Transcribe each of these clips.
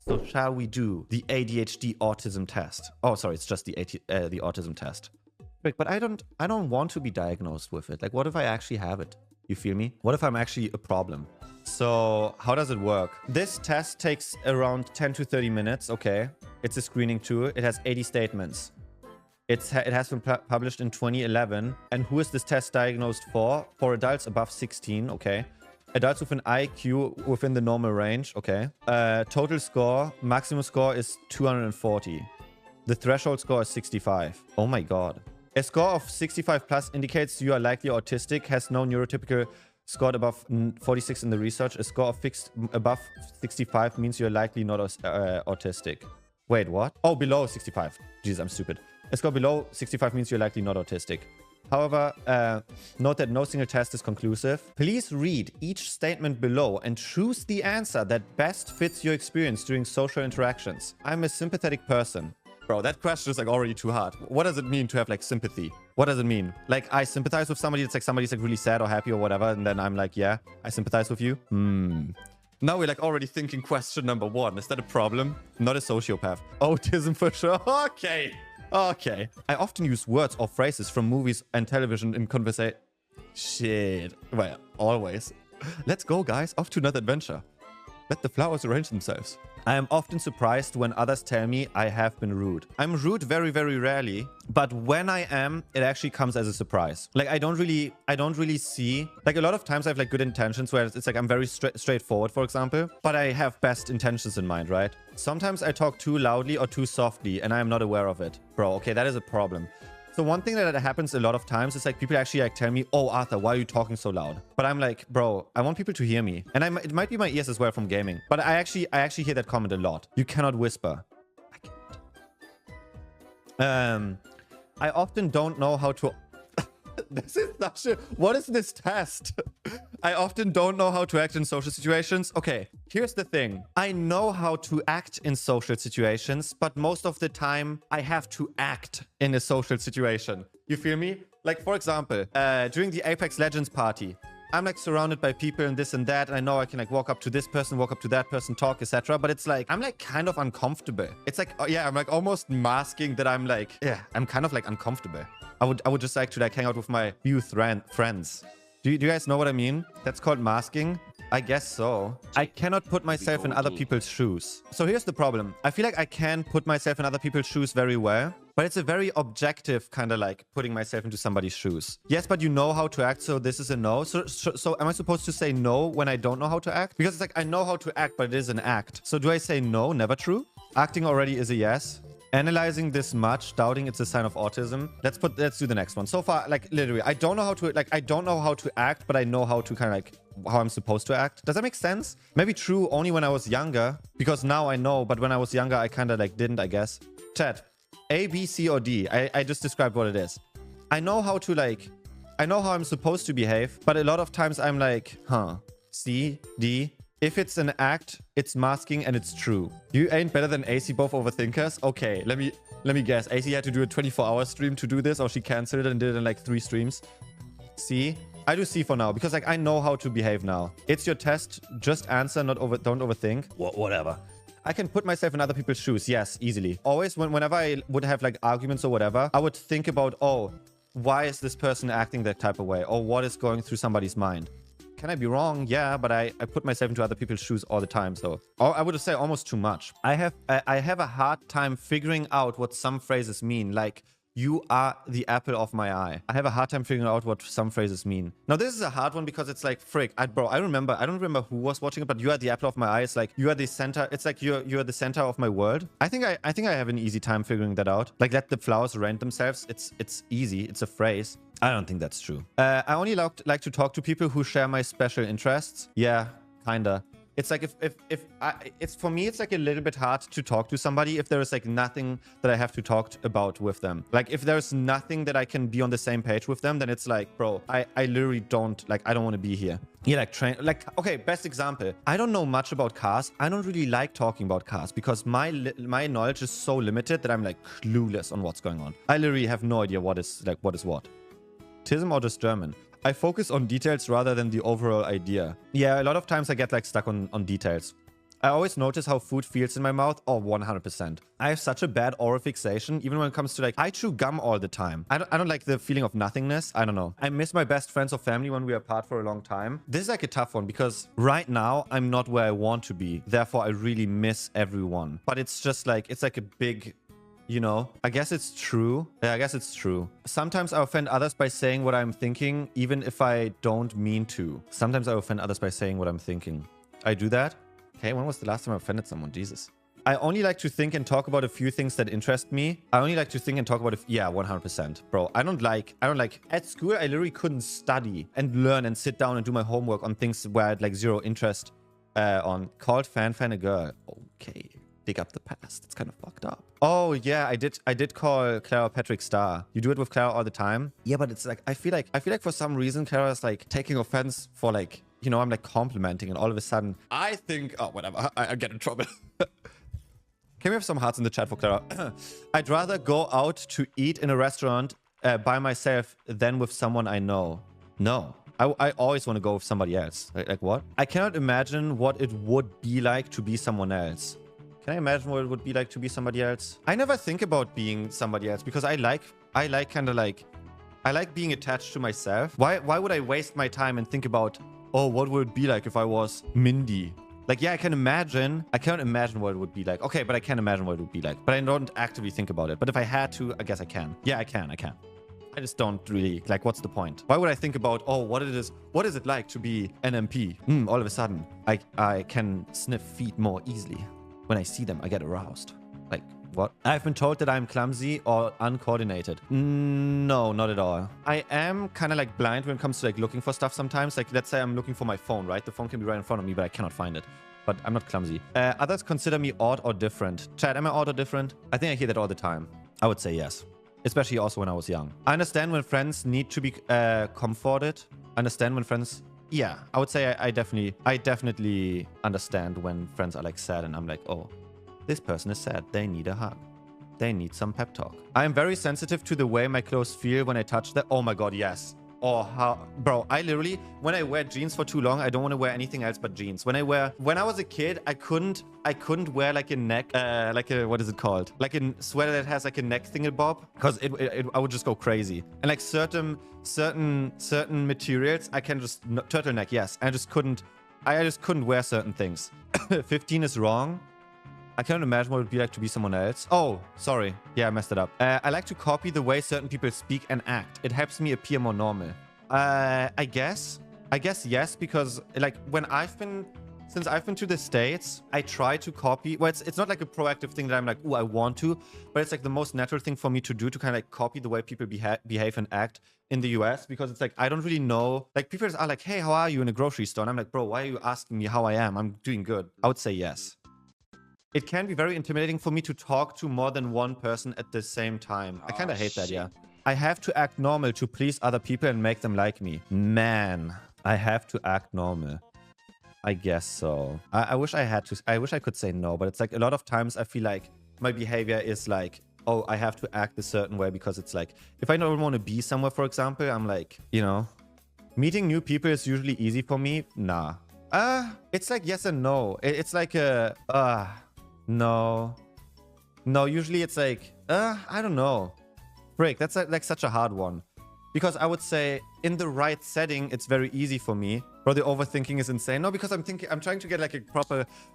So shall we do the ADHD autism test? Oh, sorry, it's just the autism test. But I don't want to be diagnosed with it. Like, what if I actually have it? You feel me? What if I'm actually a problem? So how does it work? This test takes around 10 to 30 minutes. Okay. It's a screening tool. It has 80 statements. It has been published in 2011. And who is this test diagnosed for? For adults above 16. Okay. Adults with an IQ within the normal range. Okay. Total score, maximum score is 240. The threshold score is 65. Oh my God. A score of 65 plus indicates you are likely autistic, has no neurotypical, scored above 46 in the research. A score of fixed above 65 means you're likely not autistic. Wait, what? Oh, below 65. Jeez, I'm stupid. A score below 65 means you're likely not autistic. However, note that no single test is conclusive. Please read each statement below and choose the answer that best fits your experience during social interactions. I'm a sympathetic person. Bro, that question is like already too hard. What does it mean to have like sympathy? What does it mean? Like, I sympathize with somebody. It's like somebody's like really sad or happy or whatever. And then I'm like, yeah, I sympathize with you. Now we're like already thinking question number one. Is that a problem? Not a sociopath. Autism for sure. Okay. Okay. I often use words or phrases from movies and television in conversation. Shit. Well, always. Let's go, guys. Off to another adventure. Let the flowers arrange themselves. I am often surprised when others tell me I have been rude. I'm rude very, very rarely, but when I am, it actually comes as a surprise. Like, I don't really see, like, a lot of times I have like good intentions where it's like I'm very straightforward, for example, but I have best intentions in mind, right? Sometimes I talk too loudly or too softly and I am not aware of it. Bro, okay, that is a problem. So one thing that happens a lot of times is like people actually like tell me, oh, Arthur, why are you talking so loud? But I'm like, bro, I want people to hear me. And it might be my ears as well from gaming. But I actually hear that comment a lot. You cannot whisper. I can't. I often don't know how to... This is such a... What is this test? I often don't know how to act in social situations. Okay, here's the thing. I know how to act in social situations, but most of the time I have to act in a social situation. You feel me? Like, for example, during the Apex Legends party, I'm like surrounded by people and this and that. And I know I can like walk up to this person, walk up to that person, talk, etc. But it's like, I'm like kind of uncomfortable. It's like, oh, yeah, I'm like almost masking that I'm like, yeah, I'm kind of like uncomfortable. I would just like to like hang out with my few friends. Do you guys know what I mean? That's called masking. I guess so. I cannot put myself in other people's shoes. So here's the problem. I feel like I can put myself in other people's shoes very well, but it's a very objective kind of like putting myself into somebody's shoes. Yes, but you know how to act, so this is a no. So am I supposed to say no when I don't know how to act? Because it's like, I know how to act, but it is an act. So do I say no? Never true? Acting already is a yes. Analyzing this much, doubting it's a sign of autism. Let's do the next one. So far, like literally, I don't know how to act, but I know how to kind of like how I'm supposed to act. Does that make sense? Maybe true only when I was younger, because now I know, but when I was younger, I kind of like didn't, I guess. Chat, A, B, C, or D. I just described what it is. I know how to like, I know how I'm supposed to behave, but a lot of times I'm like, C, D. If it's an act, it's masking and it's true. You ain't better than AC, both overthinkers. Okay, let me guess. AC had to do a 24-hour stream to do this, or she canceled it and did it in like 3 streams. C. I do C for now because like I know how to behave now. It's your test. Just answer, don't overthink. Whatever. I can put myself in other people's shoes. Yes, easily. Always whenever I would have like arguments or whatever, I would think about, oh, why is this person acting that type of way? Or what is going through somebody's mind? Can I be wrong? Yeah, but I put myself into other people's shoes all the time. So I would say almost too much. I have a hard time figuring out what some phrases mean. Like, you are the apple of my eye. I have a hard time figuring out what some phrases mean. Now, this is a hard one because it's like, frick, bro, I don't remember who was watching it, but you are the apple of my eye. It's like, you are the center. It's like, you're the center of my world. I think I have an easy time figuring that out. Like, let the flowers arrange themselves. It's easy. It's a phrase. I don't think that's true. I only like to talk to people who share my special interests. Yeah, kinda. It's like it's for me, it's like a little bit hard to talk to somebody if there is like nothing that I have to talk about with them. Like if there's nothing that I can be on the same page with them, then it's like, bro, I literally don't want to be here. Yeah, okay, best example. I don't know much about cars. I don't really like talking about cars because my knowledge is so limited that I'm like clueless on what's going on. I literally have no idea what is what. Autism or just German? I focus on details rather than the overall idea. Yeah, a lot of times I get like stuck on details. I always notice how food feels in my mouth. Oh, 100%. I have such a bad oral fixation, even when it comes to like, I chew gum all the time. I don't like the feeling of nothingness. I don't know. I miss my best friends or family when we are apart for a long time. This is like a tough one because right now I'm not where I want to be. Therefore, I really miss everyone. But it's just like, it's like a big, you know, I guess it's true. Yeah, I guess it's true. Sometimes I offend others by saying what I'm thinking, even if I don't mean to. Sometimes I offend others by saying what I'm thinking. I do that. Okay, when was the last time I offended someone? Jesus. I only like to think and talk about a few things that interest me. I only like to think and talk about yeah, 100%. Bro, I don't like, at school, I literally couldn't study and learn and sit down and do my homework on things where I had like zero interest on. Called fan a girl. Okay, dig up the past. It's kind of fucked up. Oh yeah, I did call Clara Patrick Star. You do it with Clara all the time? Yeah, but it's like, I feel like for some reason, Clara's like taking offense for like, you know, I'm like complimenting and all of a sudden I think, oh, whatever, I get in trouble. Can we have some hearts in the chat for Clara? I'd rather go out to eat in a restaurant by myself than with someone I know. No, I always want to go with somebody else. Like what? I cannot imagine what it would be like to be someone else. Can I imagine what it would be like to be somebody else? I never think about being somebody else because I like being attached to myself. Why would I waste my time and think about, oh, what would it be like if I was Mindy? Like, yeah, I cannot imagine what it would be like. Okay, but I can imagine what it would be like. But I don't actively think about it. But if I had to, I guess I can. Yeah, I can. I just don't really, like, what's the point? Why would I think about, oh, what is it like to be an MP? All of a sudden, I can sniff feet more easily. When I see them, I get aroused. Like, what? I've been told that I'm clumsy or uncoordinated. No, not at all. I am kind of like blind when it comes to like looking for stuff sometimes. Like, let's say I'm looking for my phone, right? The phone can be right in front of me, but I cannot find it. But I'm not clumsy. Others consider me odd or different. Chad, am I odd or different? I think I hear that all the time. I would say yes. Especially also when I was young. I understand when friends need to be comforted. Understand when friends... Yeah, I would say I definitely understand when friends are like sad and I'm like, oh, this person is sad. They need a hug. They need some pep talk. I am very sensitive to the way my clothes feel when I touch them. Oh my God, yes. Or how, bro, I literally, when I wear jeans for too long, I don't want to wear anything else but jeans. When I was a kid, I couldn't wear like a neck, like a, what is it called? Like a sweater that has like a neck thingamabob, because I would just go crazy. And like certain materials, I can just, turtleneck, yes. I just couldn't wear certain things. 15 is wrong. I cannot imagine what it would be like to be someone else. Oh, sorry. Yeah, I messed it up. I like to copy the way certain people speak and act. It helps me appear more normal. I guess yes, because like since I've been to the States, I try to copy. Well, it's not like a proactive thing that I'm like, oh, I want to, but it's like the most natural thing for me to do to kind of like copy the way people behave and act in the US, because it's like, I don't really know. Like people are like, hey, how are you in a grocery store? And I'm like, bro, why are you asking me how I am? I'm doing good. I would say yes. It can be very intimidating for me to talk to more than one person at the same time. I kind of hate that, yeah. I have to act normal to please other people and make them like me. Man, I have to act normal. I guess so. I wish I could say no, but it's like a lot of times I feel like my behavior is like, oh, I have to act a certain way because it's like, if I don't want to be somewhere, for example, I'm like, you know, meeting new people is usually easy for me. Nah. It's like yes and no. It's like no, usually it's like, I don't know. Frick, that's like such a hard one. Because I would say in the right setting, it's very easy for me. Bro, the overthinking is insane. No, because I'm trying to get like a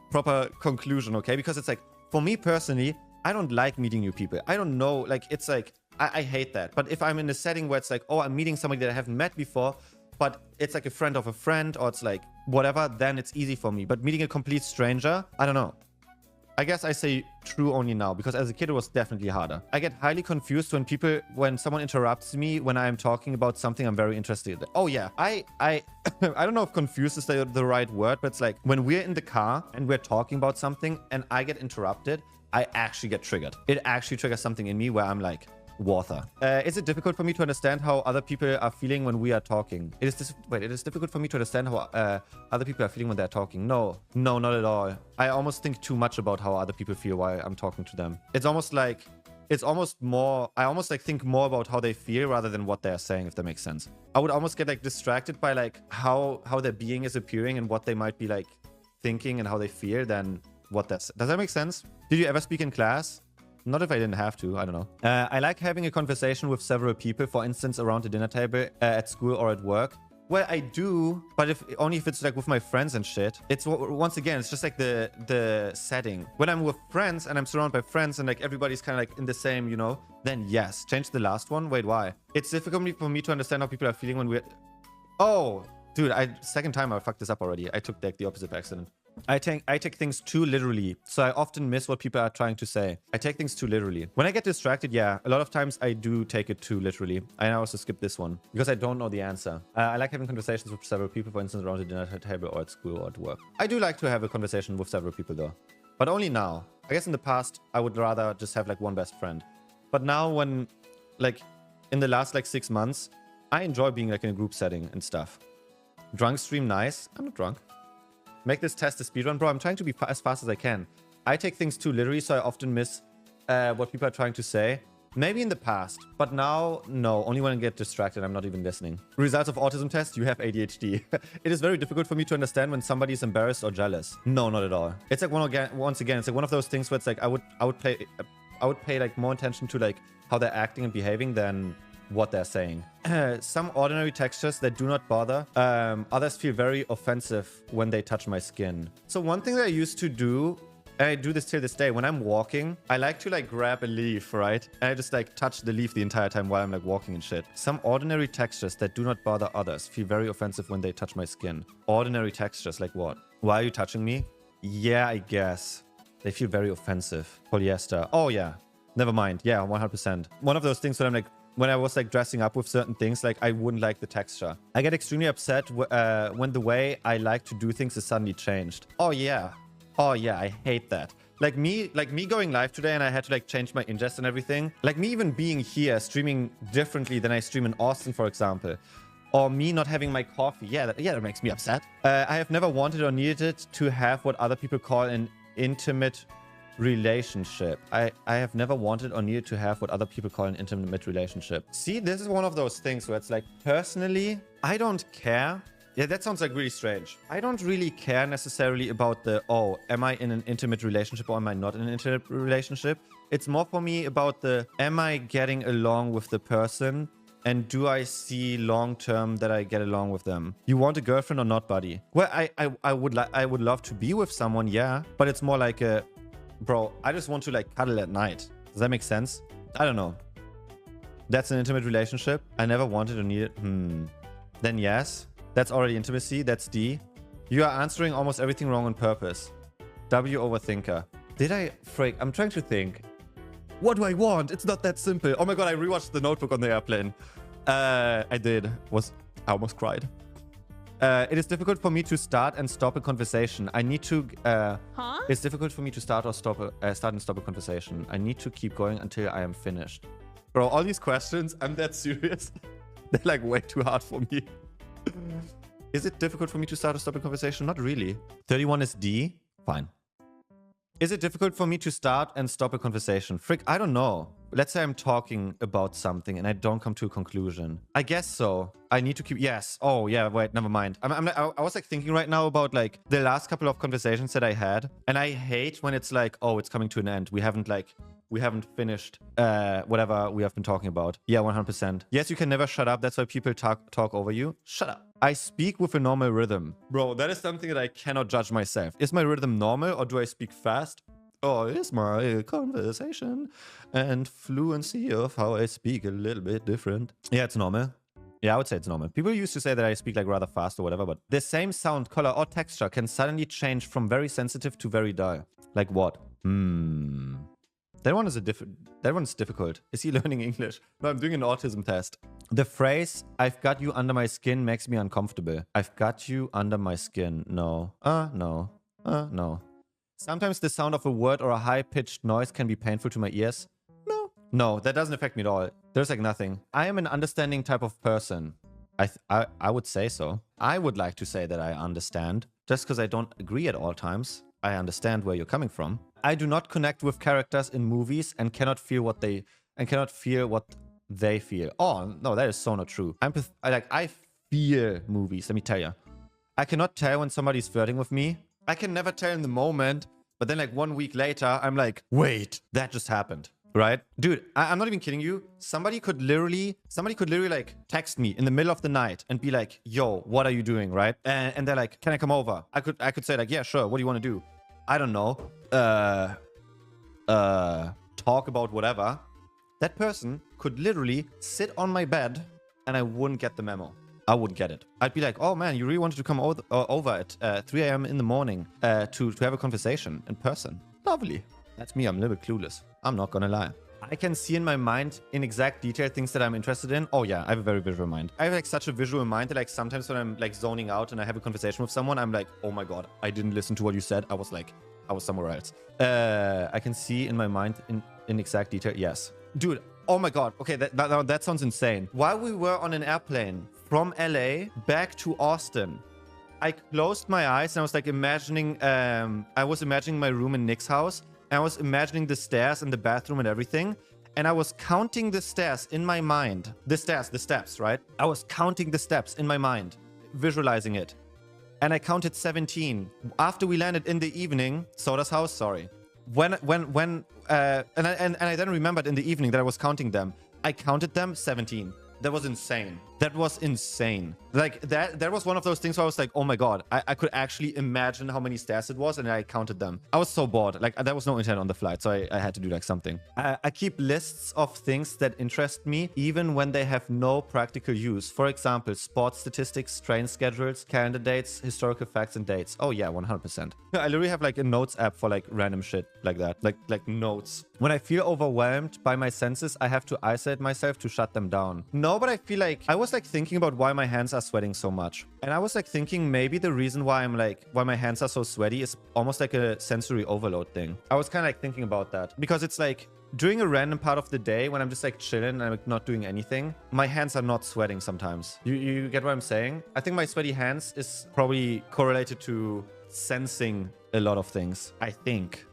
proper conclusion, okay? Because it's like, for me personally, I don't like meeting new people. I don't know, like, it's like, I hate that. But if I'm in a setting where it's like, oh, I'm meeting somebody that I haven't met before, but it's like a friend of a friend, or it's like whatever, then it's easy for me. But meeting a complete stranger, I don't know. I guess I say true only now, because as a kid, it was definitely harder. I get highly confused when someone interrupts me when I'm talking about something I'm very interested in. Oh yeah, I don't know if confused is the right word, but it's like when we're in the car and we're talking about something and I get interrupted, I actually get triggered. It actually triggers something in me where I'm like, Arther. Is it difficult for me to understand how other people are feeling when we are talking? It is difficult for me to understand how other people are feeling when they're talking. No, not at all. I almost think too much about how other people feel while I'm talking to them. I almost like think more about how they feel rather than what they're saying, if that makes sense. I would almost get like distracted by like how their being is appearing and what they might be like thinking and how they feel than what that's... Does that make sense? Did you ever speak in class? Not if I didn't have to. I don't know. I like having a conversation with several people, for instance, around the dinner table, at school or at work. Well, I do, but only if it's like with my friends and shit. It's once again, it's just like the setting. When I'm with friends and I'm surrounded by friends and like everybody's kind of like in the same, you know, then yes. Change the last one. Wait, why? It's difficult for me to understand how people are feeling when we're... Oh, dude, second time I fucked this up already. I took like the opposite by accident. I take things too literally, so I often miss what people are trying to say. I take things too literally. When I get distracted, yeah, a lot of times I do take it too literally. I also skip this one because I don't know the answer. I like having conversations with several people, for instance, around the dinner table or at school or at work. I do like to have a conversation with several people though, but only now. I guess in the past, I would rather just have like one best friend. But now when, like, in the last like 6 months, I enjoy being like in a group setting and stuff. Drunk stream, nice. I'm not drunk. Make this test a speedrun, bro. I'm trying to be as fast as I can. I take things too literally, so I often miss what people are trying to say. Maybe in the past, but now, no. Only when I get distracted, I'm not even listening. Results of autism test, you have ADHD. It is very difficult for me to understand when somebody is embarrassed or jealous. No, not at all. It's like once again, it's like one of those things where it's like I would pay like more attention to like how they're acting and behaving than what they're saying. Some ordinary textures that do not bother. Others feel very offensive when they touch my skin. So one thing that I used to do, and I do this till this day, when I'm walking, I like to like grab a leaf, right? And I just like touch the leaf the entire time while I'm like walking and shit. Some ordinary textures that do not bother others feel very offensive when they touch my skin. Ordinary textures, like what? Why are you touching me? Yeah, I guess. They feel very offensive. Polyester. Oh yeah. Never mind. Yeah, 100%. One of those things that I'm like, when I was like dressing up with certain things, like I wouldn't like the texture. I get extremely upset when the way I like to do things is suddenly changed. Oh yeah. Oh yeah, I hate that. Like me going live today and I had to like change my ingest and everything. Like me even being here, streaming differently than I stream in Austin, for example. Or me not having my coffee. Yeah, that makes me upset. I have never wanted or needed to have what other people call an intimate relationship. I have never wanted or needed to have what other people call an intimate relationship. See, this is one of those things where it's like, personally, I don't care. Yeah, that sounds like really strange. I don't really care necessarily about the, oh, am I in an intimate relationship or am I not in an intimate relationship? It's more for me about the, am I getting along with the person? And do I see long-term that I get along with them? You want a girlfriend or not, buddy? Well, I would love to be with someone, yeah. But it's more like a, bro, I just want to like cuddle at night. Does that make sense? I don't know. That's an intimate relationship. I never wanted or needed. Then yes. That's already intimacy. That's D. You are answering almost everything wrong on purpose. W, overthinker. Did I... Freak, I'm trying to think. What do I want? It's not that simple. Oh my god, I rewatched The Notebook on the airplane. I did. I almost cried. It is difficult for me to start and stop a conversation. I need to... It's difficult for me to start and stop a conversation. I need to keep going until I am finished. Bro, all these questions, I'm that serious. They're like way too hard for me. Is it difficult for me to start or stop a conversation? Not really. 31 is D. Fine. Is it difficult for me to start and stop a conversation? Frick, I don't know. Let's say I'm talking about something and I don't come to a conclusion. I guess so. I need to keep... Yes. Oh, yeah. Wait, never mind. I was like thinking right now about like the last couple of conversations that I had. And I hate when it's like, oh, it's coming to an end. We haven't finished whatever we have been talking about. Yeah, 100%. Yes, you can never shut up. That's why people talk over you. Shut up. I speak with a normal rhythm. Bro, that is something that I cannot judge myself. Is my rhythm normal or do I speak fast? Or is my conversation and fluency of how I speak a little bit different? Yeah, it's normal. Yeah, I would say it's normal. People used to say that I speak like rather fast or whatever, but the same sound, color, or texture can suddenly change from very sensitive to very dull. Like what? That one's difficult. Is he learning English? No, I'm doing an autism test. The phrase, I've got you under my skin, makes me uncomfortable. I've got you under my skin. No. No. No. Sometimes the sound of a word or a high-pitched noise can be painful to my ears. No. No, that doesn't affect me at all. There's like nothing. I am an understanding type of person. I would say so. I would like to say that I understand. Just because I don't agree at all times, I understand where you're coming from. I do not connect with characters in movies and cannot feel what they feel. Oh no, that is so not true. I feel movies. Let me tell you, I cannot tell when somebody's flirting with me. I can never tell in the moment, but then like 1 week later, I'm like, wait, that just happened. Right? Dude, I'm not even kidding you. Somebody could literally like text me in the middle of the night and be like, yo, what are you doing? Right? And they're like, can I come over? I could say like, yeah, sure. What do you want to do? I don't know. Talk about whatever. That person could literally sit on my bed and I wouldn't get the memo. I wouldn't get it. I'd be like, oh man, you really wanted to come over at 3 a.m. in the morning to have a conversation in person. Lovely. That's me. I'm a little bit clueless. I'm not gonna lie. I can see in my mind in exact detail things that I'm interested in. Oh yeah, I have a very visual mind. I have like such a visual mind that like sometimes when I'm like zoning out and I have a conversation with someone, I'm like, oh my God, I didn't listen to what you said. I was somewhere else. I can see in my mind in exact detail. Yes. Dude, oh my God. Okay, that sounds insane. While we were on an airplane from LA back to Austin, I closed my eyes and I was like imagining, I was imagining my room in Nick's house. And I was imagining the stairs and the bathroom and everything. And I was counting the stairs in my mind. The steps, right? I was counting the steps in my mind, visualizing it. And I counted 17. After we landed in the evening, Soda's house, sorry. And I then remembered in the evening that I was counting them. I counted them 17. That was insane. That was insane. Like that was one of those things where I was like, oh my God, I could actually imagine how many stairs it was and I counted them. I was so bored. Like there was no internet on the flight, so I had to do like something. I keep lists of things that interest me even when they have no practical use. For example, sports statistics, train schedules, calendar dates, historical facts and dates. Oh yeah, 100%. I literally have like a notes app for like random shit like that. Like notes. When I feel overwhelmed by my senses, I have to isolate myself to shut them down. No, but I feel like I was like thinking about why my hands are sweating so much. And I was like thinking maybe the reason why why my hands are so sweaty is almost like a sensory overload thing. I was kind of like thinking about that because it's like during a random part of the day when I'm just like chilling and I'm like not doing anything, my hands are not sweating sometimes. You get what I'm saying? I think my sweaty hands is probably correlated to sensing a lot of things.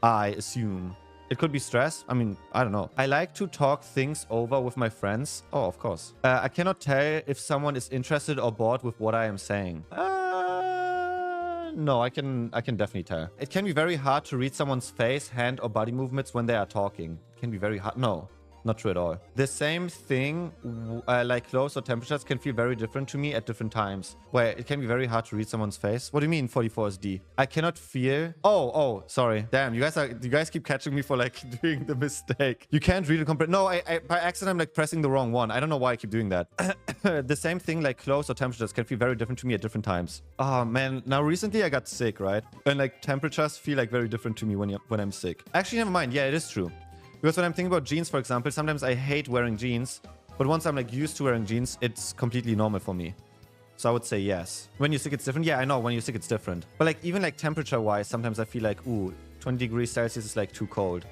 I assume. It could be stress. I mean, I don't know. I like to talk things over with my friends. Oh, of course. I cannot tell if someone is interested or bored with what I am saying. No, I can definitely tell. It can be very hard to read someone's face, hand, or body movements when they are talking. It can be very hard. No. Not true at all. The same thing, like clothes or temperatures, can feel very different to me at different times. Where it can be very hard to read someone's face. What do you mean 44 is D? I cannot feel... Oh, sorry. Damn, you guys keep catching me for like doing the mistake. You can't read it. No, I by accident I'm like pressing the wrong one. I don't know why I keep doing that. The same thing like clothes or temperatures can feel very different to me at different times. Oh man, now recently I got sick, right? And like temperatures feel like very different to me when I'm sick. Actually, never mind. Yeah, it is true. Because when I'm thinking about jeans, for example, sometimes I hate wearing jeans. But once I'm like used to wearing jeans, it's completely normal for me. So I would say yes. When you're sick, it's different. Yeah, I know. When you're sick, it's different. But like even like temperature-wise, sometimes I feel like, ooh, 20 degrees Celsius is like too cold.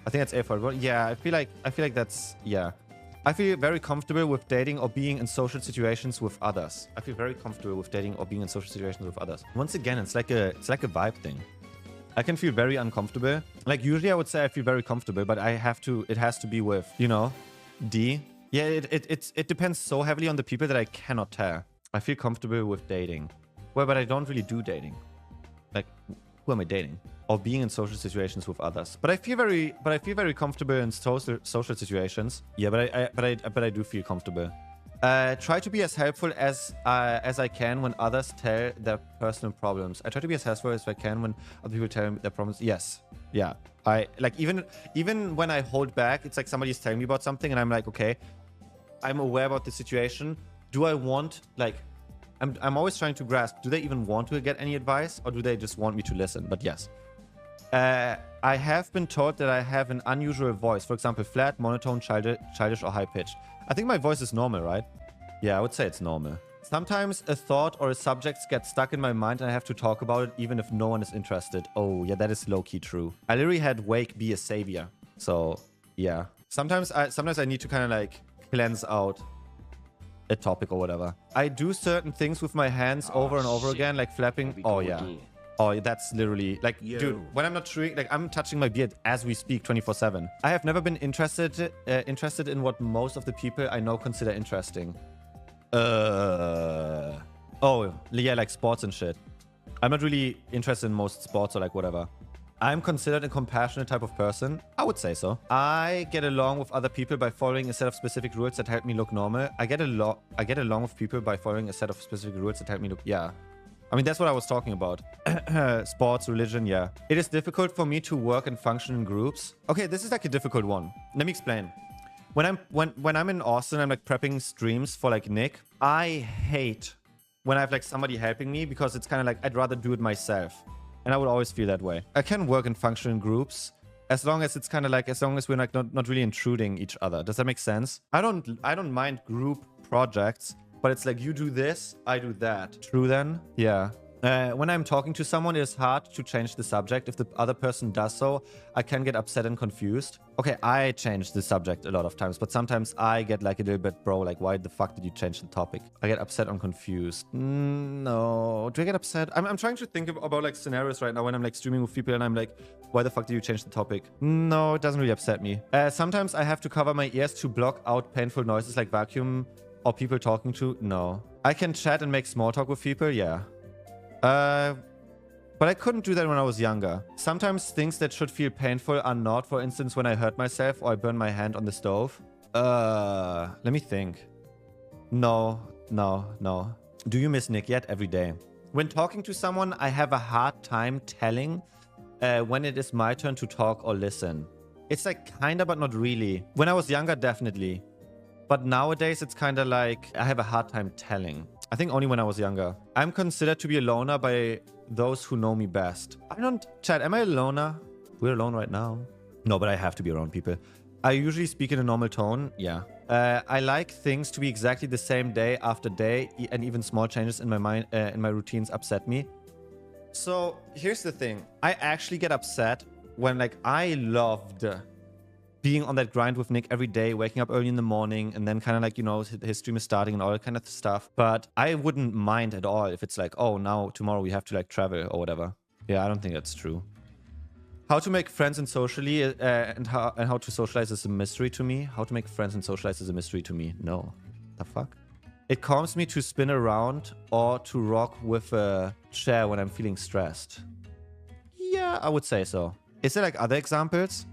I think that's A for it. Yeah, I feel like that's, yeah. I feel very comfortable with dating or being in social situations with others. I feel very comfortable with dating or being in social situations with others. Once again, it's like a vibe thing. I can feel very uncomfortable. Like usually I would say I feel very comfortable, but it has to be with, you know, D. Yeah, it depends so heavily on the people that I cannot tell. I feel comfortable with dating. Well, but I don't really do dating. Like, who am I dating? Or being in social situations with others. But I feel very comfortable in social situations. Yeah, but I do feel comfortable. Try to be as helpful as I can when others tell their personal problems. I try to be as helpful as I can when other people tell me their problems. Yes. Yeah. I like even when I hold back, it's like somebody's telling me about something and I'm like, okay, I'm aware about the situation. Do I want, like, I'm always trying to grasp, do they even want to get any advice or do they just want me to listen? But yes. I have been told that I have an unusual voice. For example, flat, monotone, childish, or high-pitched. I think my voice is normal, right? Yeah, I would say it's normal. Sometimes a thought or a subject gets stuck in my mind and I have to talk about it even if no one is interested. Oh, yeah, that is low-key true. I literally had Wake be a savior. So, yeah. Sometimes I need to kind of like cleanse out a topic or whatever. I do certain things with my hands over and over again, like flapping. Oh, yeah. Oh, that's literally like, dude, when I'm not chewing, like I'm touching my beard as we speak 24/7. I have never been interested in what most of the people I know consider interesting. Oh, yeah, like sports and shit. I'm not really interested in most sports or like whatever. I'm considered a compassionate type of person. I would say so. I get along with other people by following a set of specific rules that help me look normal. I get along with people by following a set of specific rules that help me look... Yeah. I mean, that's what I was talking about. Sports, religion, yeah. It is difficult for me to work and function in groups. Okay, this is like a difficult one. Let me explain. When I'm in Austin, I'm like prepping streams for like Nick. I hate when I have like somebody helping me because it's kind of like I'd rather do it myself. And I would always feel that way. I can work and function in groups as long as it's kind of like, as long as we're like not really intruding each other. Does that make sense? I don't mind group projects, but it's like you do this, I do that. True then? Yeah. When I'm talking to someone, it is hard to change the subject. If the other person does so, I can get upset and confused. Okay, I change the subject a lot of times, but sometimes I get like a little bit, bro, like, why the fuck did you change the topic? I get upset and confused. No. Do I get upset? I'm trying to think about like scenarios right now when I'm like streaming with people and I'm like, why the fuck did you change the topic? No, it doesn't really upset me. Sometimes I have to cover my ears to block out painful noises like vacuum or people talking to. No. I can chat and make small talk with people. Yeah. But I couldn't do that when I was younger. Sometimes things that should feel painful are not. For instance, when I hurt myself or I burn my hand on the stove. Let me think. No. Do you miss Nick yet? Every day. When talking to someone, I have a hard time telling when it is my turn to talk or listen. It's like kinda, but not really. When I was younger, definitely. But nowadays, it's kinda like I have a hard time telling. I think only when I was younger. I'm considered to be a loner by those who know me best. I don't... Chat, am I a loner? We're alone right now. No, but I have to be around people. I usually speak in a normal tone. Yeah. I like things to be exactly the same day after day, and even small changes in my mind, in my routines upset me. So here's the thing. I actually get upset when like I loved being on that grind with Nick every day, waking up early in the morning, and then kind of like, you know, his stream is starting and all that kind of stuff. But I wouldn't mind at all if it's like, oh, now tomorrow we have to like travel or whatever. Yeah, I don't think that's true. How to make friends and socially and how to socialize is a mystery to me. How to make friends and socialize is a mystery to me. No. The fuck? It calms me to spin around or to rock with a chair when I'm feeling stressed. Yeah, I would say so. Is there like other examples?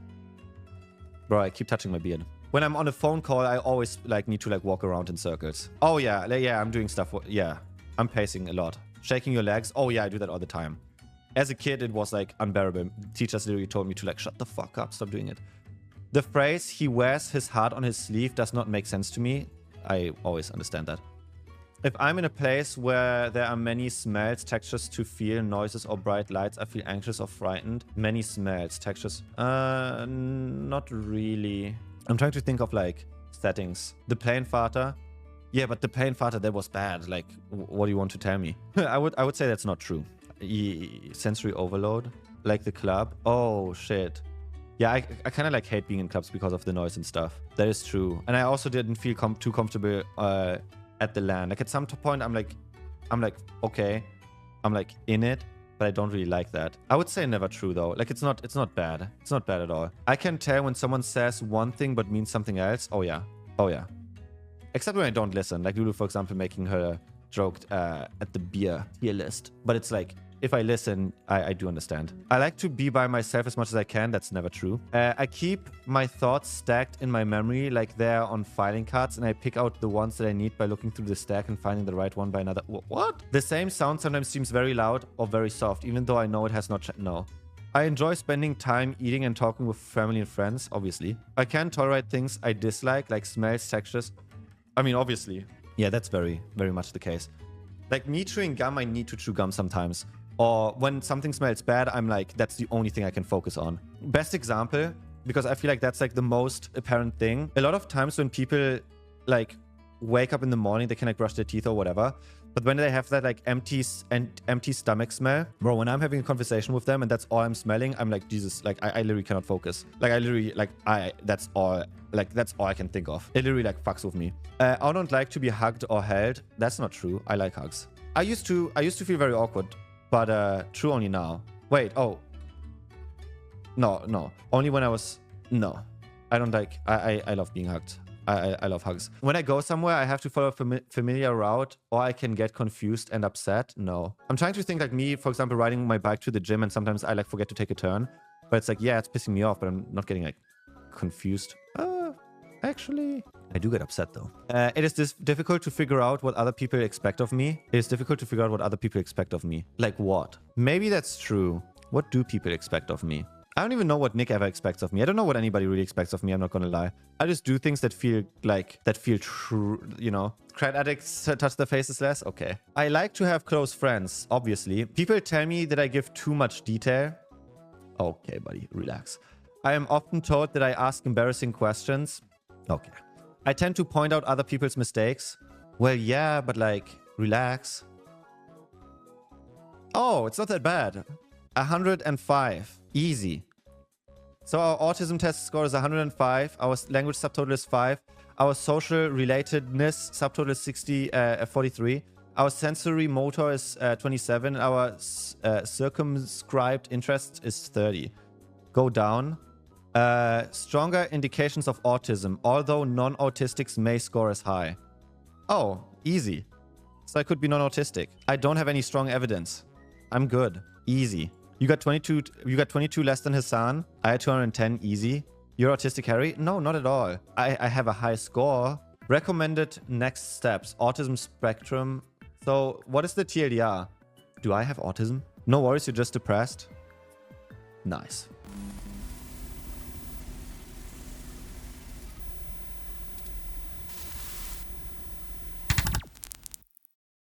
Bro, I keep touching my beard. When I'm on a phone call, I always like need to like walk around in circles. Oh yeah, yeah, I'm doing stuff. Yeah, I'm pacing a lot. Shaking your legs. Oh yeah, I do that all the time. As a kid, it was like unbearable. Teachers literally told me to like, shut the fuck up, stop doing it. The phrase, he wears his heart on his sleeve, does not make sense to me. I always understand that. If I'm in a place where there are many smells, textures to feel, noises or bright lights, I feel anxious or frightened. Many smells, textures. Not really. I'm trying to think of like settings. The plane farter. Yeah, but the plane farter, that was bad. Like, what do you want to tell me? I would say that's not true. Sensory overload. Like the club. Oh, shit. Yeah, I kind of like hate being in clubs because of the noise and stuff. That is true. And I also didn't feel too comfortable at the LAN. Like at some point, I'm like, okay, I'm like in it, but I don't really like that. I would say never true though. Like it's not bad. It's not bad at all. I can tell when someone says one thing but means something else. Oh yeah. Oh yeah. Except when I don't listen. Like Lulu, for example, making her joke at the beer tier list. But it's like, if I listen, I do understand. I like to be by myself as much as I can. That's never true. I keep my thoughts stacked in my memory like they're on filing cards, and I pick out the ones that I need by looking through the stack and finding the right one by another. What? The same sound sometimes seems very loud or very soft, even though I know it has not... No. I enjoy spending time eating and talking with family and friends, obviously. I can tolerate things I dislike, like smells, textures. I mean, obviously. Yeah, that's very, very much the case. Like me chewing gum, I need to chew gum sometimes. Or when something smells bad, I'm like, that's the only thing I can focus on. Best example, because I feel like that's like the most apparent thing. A lot of times when people like wake up in the morning, they can like brush their teeth or whatever. But when they have that like empty stomach smell, bro, when I'm having a conversation with them and that's all I'm smelling, I'm like, Jesus, like I literally cannot focus. Like I literally, like that's all I can think of. It literally like fucks with me. I don't like to be hugged or held. That's not true. I like hugs. I used to feel very awkward. But true only now. Wait, oh. No. Only when I was... No. I don't like... I love being hugged. I love hugs. When I go somewhere, I have to follow a familiar route, or I can get confused and upset. No. I'm trying to think like me, for example, riding my bike to the gym, and sometimes I like forget to take a turn. But it's like, yeah, it's pissing me off, but I'm not getting like confused. Actually, I do get upset though. It is difficult to figure out what other people expect of me. It is difficult to figure out what other people expect of me. Like what? Maybe that's true. What do people expect of me? I don't even know what Nick ever expects of me. I don't know what anybody really expects of me. I'm not gonna lie. I just do things that feel true, you know. Cred addicts touch their faces less? Okay. I like to have close friends, obviously. People tell me that I give too much detail. Okay, buddy, relax. I am often told that I ask embarrassing questions. Okay. I tend to point out other people's mistakes. Well, yeah, but like, relax. Oh, it's not that bad. 105. Easy. So our autism test score is 105. Our language subtotal is 5. Our social relatedness subtotal is 43. Our sensory motor is 27. Our circumscribed interest is 30. Go down. Stronger indications of autism, although non-autistics may score as high. Oh, easy. So I could be non-autistic. I don't have any strong evidence. I'm good. Easy. You got 22. You got 22 less than Hassan. I had 210. Easy. You're autistic, Harry? No, not at all. I have a high score. Recommended next steps. Autism spectrum. So what is the TLDR? Do I have autism? No worries. You're just depressed. Nice.